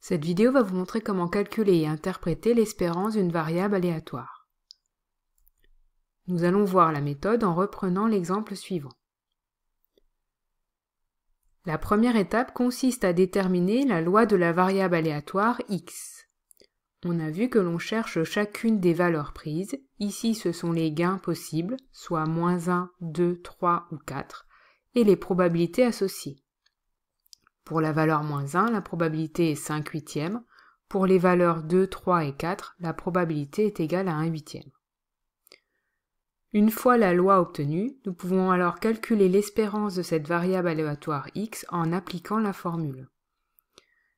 Cette vidéo va vous montrer comment calculer et interpréter l'espérance d'une variable aléatoire. Nous allons voir la méthode en reprenant l'exemple suivant. La première étape consiste à déterminer la loi de la variable aléatoire x. On a vu que l'on cherche chacune des valeurs prises. Ici, ce sont les gains possibles, soit -1, 2, 3 ou 4, et les probabilités associées. Pour la valeur -1, la probabilité est 5/8. Pour les valeurs 2, 3 et 4, la probabilité est égale à 1/8. Une fois la loi obtenue, nous pouvons alors calculer l'espérance de cette variable aléatoire x en appliquant la formule.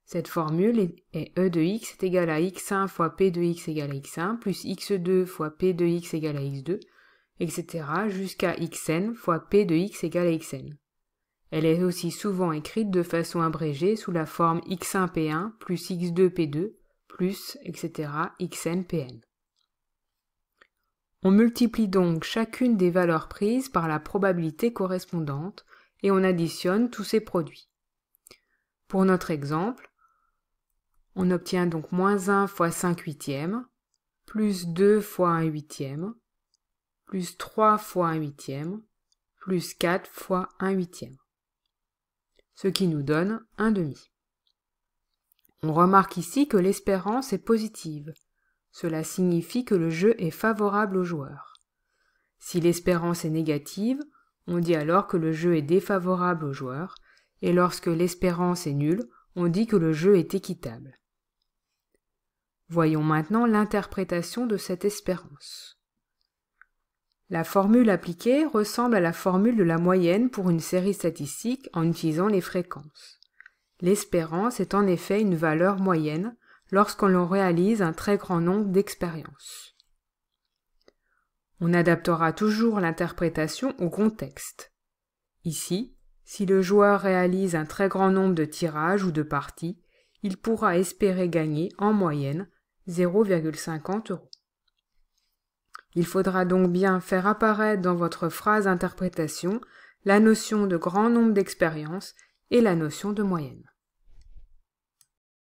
Cette formule est e de x est égal à x1 fois p de x égale à x1 plus x2 fois p de x égale à x2, etc. jusqu'à xn fois p de x égale à xn. Elle est aussi souvent écrite de façon abrégée sous la forme x1p1 plus x2p2 plus, etc. xnpn. On multiplie donc chacune des valeurs prises par la probabilité correspondante et on additionne tous ces produits. Pour notre exemple, on obtient donc -1 fois 5/8, plus 2 fois 1/8, plus 3 fois 1/8, plus 4 fois 1/8. Ce qui nous donne 1/2. On remarque ici que l'espérance est positive. Cela signifie que le jeu est favorable au joueur. Si l'espérance est négative, on dit alors que le jeu est défavorable au joueur, et lorsque l'espérance est nulle, on dit que le jeu est équitable. Voyons maintenant l'interprétation de cette espérance. La formule appliquée ressemble à la formule de la moyenne pour une série statistique en utilisant les fréquences. L'espérance est en effet une valeur moyenne lorsqu'on réalise un très grand nombre d'expériences. On adaptera toujours l'interprétation au contexte. Ici, si le joueur réalise un très grand nombre de tirages ou de parties, il pourra espérer gagner en moyenne 0,50 €. Il faudra donc bien faire apparaître dans votre phrase d'interprétation la notion de grand nombre d'expériences et la notion de moyenne.